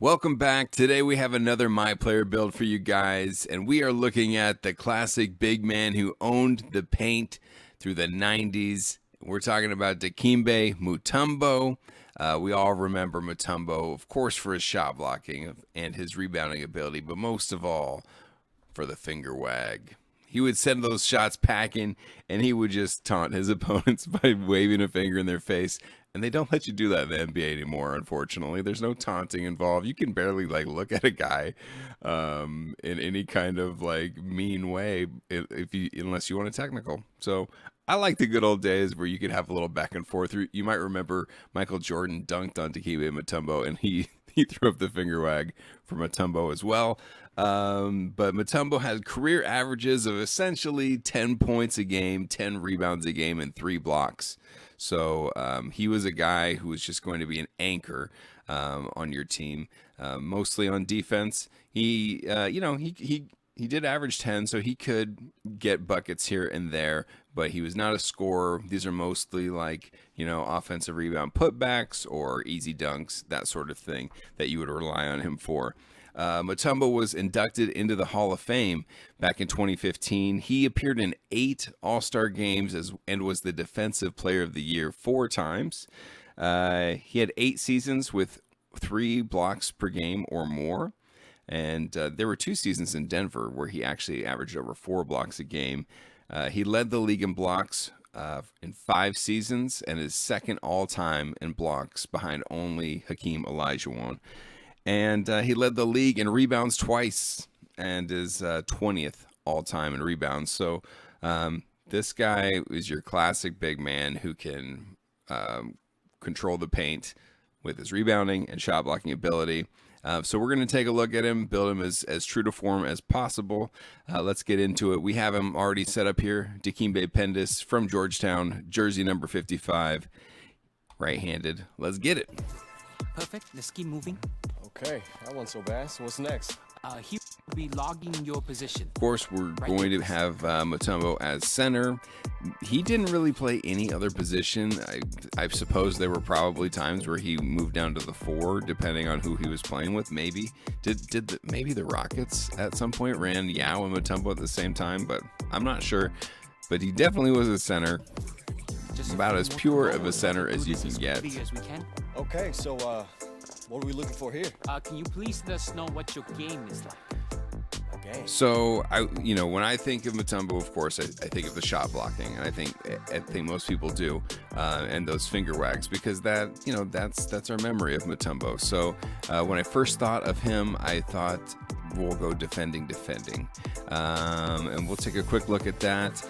Welcome back. Today we have another MyPlayer build for you guys, and we are looking at the classic big man who owned the paint through the 90s. We're talking about Dikembe Mutombo. We all remember Matumbo, of course, for his shot blocking and his rebounding ability, but most of all, for the finger wag. He would send those shots packing, and he would just taunt his opponents by waving a finger in their face. And they don't let you do that in the NBA anymore, unfortunately. There's no taunting involved. You can barely look at a guy in any kind of mean way unless you want a technical. So I like the good old days where you could have a little back and forth. You might remember Michael Jordan dunked on Dikembe Mutombo, and he threw up the finger wag for Matumbo as well. But Matumbo had career averages of essentially 10 points a game, 10 rebounds a game, and 3 blocks. So he was a guy who was just going to be an anchor on your team, mostly on defense. He did average 10, so he could get buckets here and there, but he was not a scorer. These are mostly offensive rebound putbacks or easy dunks, that sort of thing that you would rely on him for. Matumbo was inducted into the Hall of Fame back in 2015. He appeared in 8 All-Star games and was the Defensive Player of the Year 4 times. He had 8 seasons with 3 blocks per game or more. And there were 2 seasons in Denver where he actually averaged over 4 blocks a game. He led the league in blocks in 5 seasons and is second all-time in blocks behind only Hakeem Olajuwon. And he led the league in rebounds twice and is 20th all-time in rebounds. So this guy is your classic big man who can control the paint with his rebounding and shot blocking ability. So we're going to take a look at him, build him as true to form as possible. Let's get into it. We have him already set up here. Dikembe Pendis from Georgetown, jersey number 55, right-handed. Let's get it. Perfect. Let's keep moving. Okay, that wasn't so bad. So what's next? He will be logging your position. Of course, we're going to have Matumbo as center. He didn't really play any other position. I suppose there were probably times where he moved down to the 4, depending on who he was playing with. Maybe maybe the Rockets at some point ran Yao and Matumbo at the same time, but I'm not sure. But he definitely was a center. Just about as pure of a center as you can get. Okay, so what are we looking for here? Can you please let us know what your game is like? Okay. So when I think of Matumbo, of course, I think of the shot blocking, and I think most people do, and those finger wags, because that's our memory of Matumbo. So when I first thought of him, I thought we'll go defending, and we'll take a quick look at that.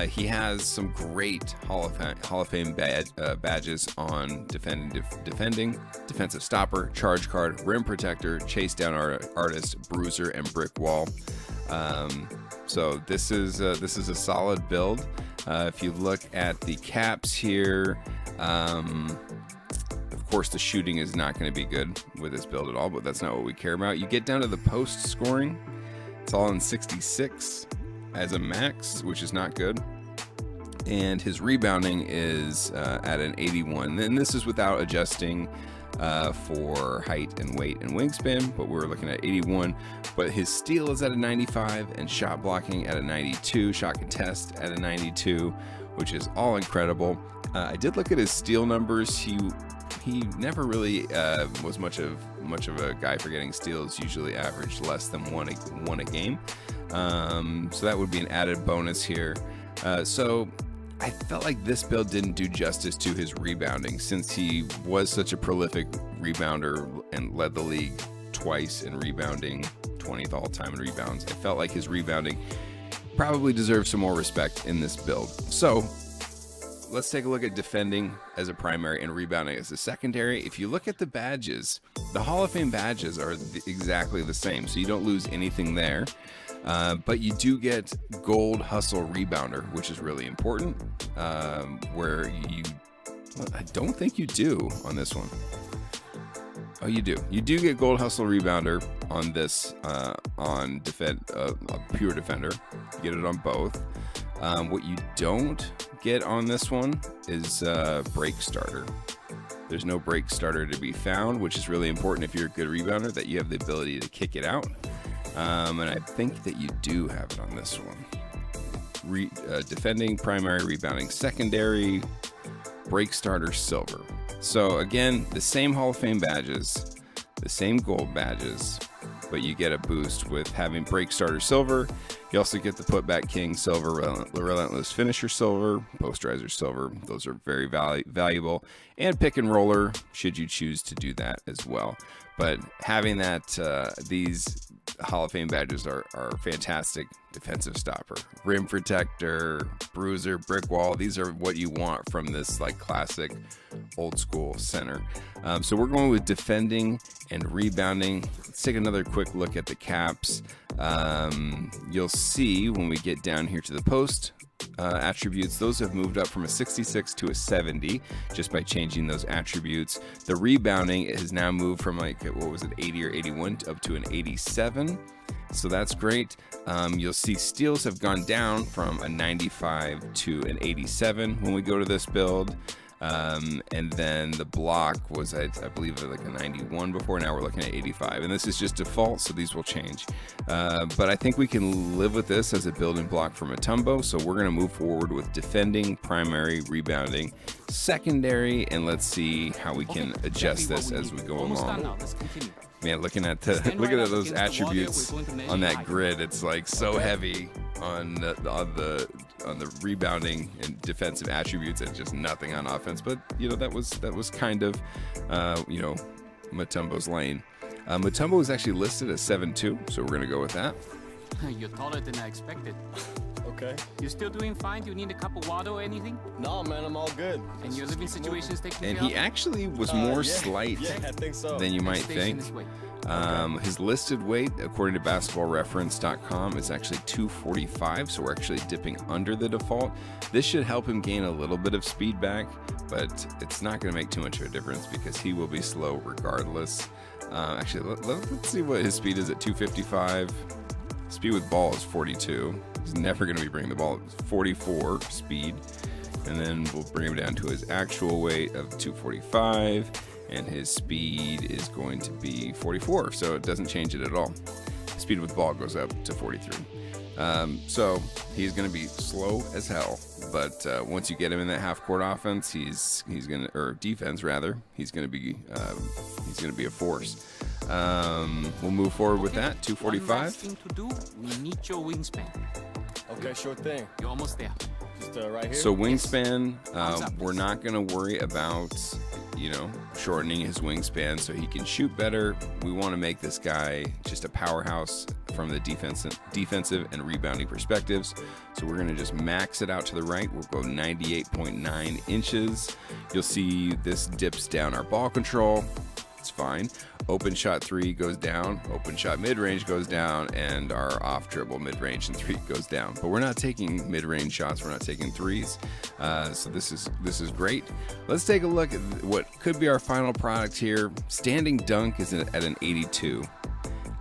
He has some great Hall of Fame badges on defending, defensive stopper, charge card, rim protector, chase down artist, bruiser, and brick wall. So this is a solid build. If you look at the caps here, of course the shooting is not going to be good with this build at all, but that's not what we care about. You get down to the post scoring, it's all in 66 as a max, which is not good. And his rebounding is at an 81. And this is without adjusting for height and weight and wingspan, but we're looking at 81. But his steal is at a 95 and shot blocking at a 92, shot contest at a 92, which is all incredible. I did look at his steal numbers. He never really was much of a guy for getting steals. Usually averaged less than one a game. So that would be an added bonus here. So I felt like this build didn't do justice to his rebounding, since he was such a prolific rebounder and led the league twice in rebounding, 20th all-time in rebounds. I felt like his rebounding probably deserves some more respect in this build. So let's take a look at defending as a primary and rebounding as a secondary. If you look at the badges, the Hall of Fame badges are exactly the same, so you don't lose anything there. But you do get gold hustle rebounder, which is really important, where I don't think you do on this one. Oh, you do. You do get gold hustle rebounder on this, on pure defender. You get it on both. What you don't get on this one is break starter. There's no break starter to be found, which is really important if you're a good rebounder, that you have the ability to kick it out. And I think that you do have it on this one. Defending, primary, rebounding, secondary, break starter, silver. So again, the same Hall of Fame badges, the same gold badges, but you get a boost with having break starter silver. You also get the putback king silver, relentless finisher silver, posterizer silver. Those are very valuable. And pick and roller, should you choose to do that as well. But having that, these Hall of Fame badges are fantastic. Defensive stopper, rim protector, bruiser, brick wall. These are what you want from this like classic old school center. So we're going with defending and rebounding. Let's take another quick look at the caps. You'll see when we get down here to the post attributes, those have moved up from a 66 to a 70 just by changing those attributes. The rebounding has now moved from like, what was it, 80 or 81 up to an 87. So that's great. You'll see steals have gone down from a 95 to an 87 when we go to this build. And then the block was, I believe, like a 91 before. Now we're looking at 85, and this is just default, so these will change. But I think we can live with this as a building block for Matumbo. So we're going to move forward with defending, primary, rebounding, secondary, and let's see how we can adjust this as we go along. Man, looking at those attributes on that grid, it's like so heavy on the rebounding and defensive attributes and just nothing on offense. But you know, that was kind of Matumbo's lane. Matumbo is actually listed as 7'2", so we're gonna go with that. You're taller than I expected. Okay. You still doing fine? Do you need a cup of water or anything? No, man, I'm all good. And your living situation is taken And care he of? actually was more slight I think so. than you might Station think. this way. His listed weight, according to basketballreference.com, is actually 245, so we're actually dipping under the default. This should help him gain a little bit of speed back, but it's not going to make too much of a difference because he will be slow regardless. Actually, let's see what his speed is at 255. Speed with ball is 42. He's never going to be bringing the ball at 44 speed. And then we'll bring him down to his actual weight of 245. And his speed is going to be 44, so it doesn't change it at all. Speed with ball goes up to 43. So he's going to be slow as hell, but once you get him in that half-court offense, he's going to, or defense rather, he's going to be a force. We'll move forward with that. 245. One last thing to do. We need your wingspan. Okay, sure thing. You're almost there. Just right here. So wingspan, Thumbs up. we're not going to worry about, shortening his wingspan so he can shoot better. We want to make this guy just a powerhouse from the defensive and rebounding perspectives. So we're going to just max it out to the right. We'll go 98.9 inches. You'll see this dips down our ball control. It's fine. Open shot 3 goes down, open shot mid-range goes down, and our off dribble mid-range and 3 goes down. But we're not taking mid-range shots, we're not taking threes. So this is great. Let's take a look at what could be our final product here. Standing dunk is at an 82.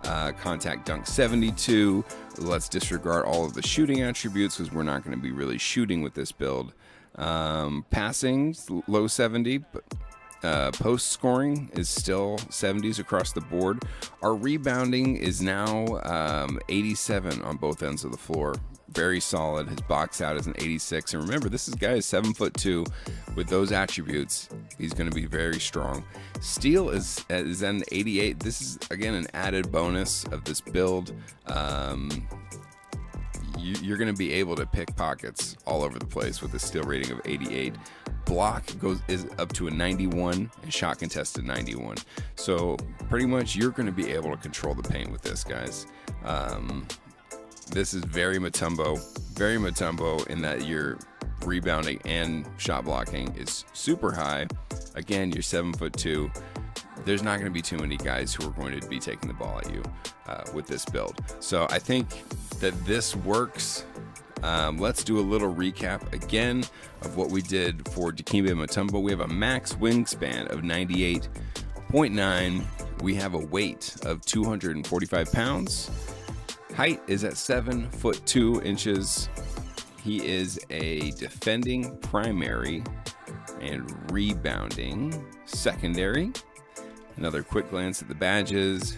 Contact dunk 72. Let's disregard all of the shooting attributes because we're not going to be really shooting with this build. Passing low 70, but post scoring is still 70s across the board. Our rebounding is now 87 on both ends of the floor. Very solid. His box out is an 86. And remember, this guy is 7'2". With those attributes, he's going to be very strong. Steal is an 88. This is, again, an added bonus of this build. You're going to be able to pick pockets all over the place with a steal rating of 88. Block is up to a 91 and shot contested 91. So pretty much you're going to be able to control the paint with this, guys. This is very Matumbo in that your rebounding and shot blocking is super high. Again, you're 7'2". There's not going to be too many guys who are going to be taking the ball at you with this build. So I think that this works. Let's do a little recap again of what we did for Dikembe Mutombo. We have a max wingspan of 98.9. We have a weight of 245 pounds. Height is at 7'2". He is a defending primary And rebounding, secondary. Another quick glance at the badges.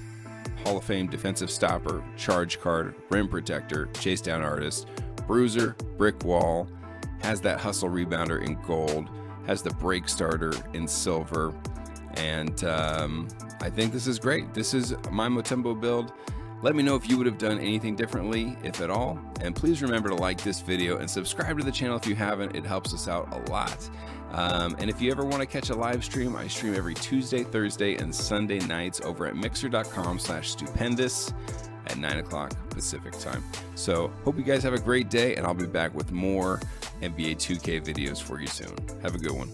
Hall of Fame defensive stopper, charge card, rim protector, chase down artist, bruiser, brick wall, has that hustle rebounder in gold, has the break starter in silver, and I think this is great. This is my Matumbo build. Let me know if you would have done anything differently, if at all, and please remember to like this video and subscribe to the channel if you haven't. It helps us out a lot. And if you ever want to catch a live stream, I stream every Tuesday, Thursday, and Sunday nights over at mixer.com/stupendous at 9 o'clock Pacific time. So hope you guys have a great day, and I'll be back with more NBA 2K videos for you soon. Have a good one.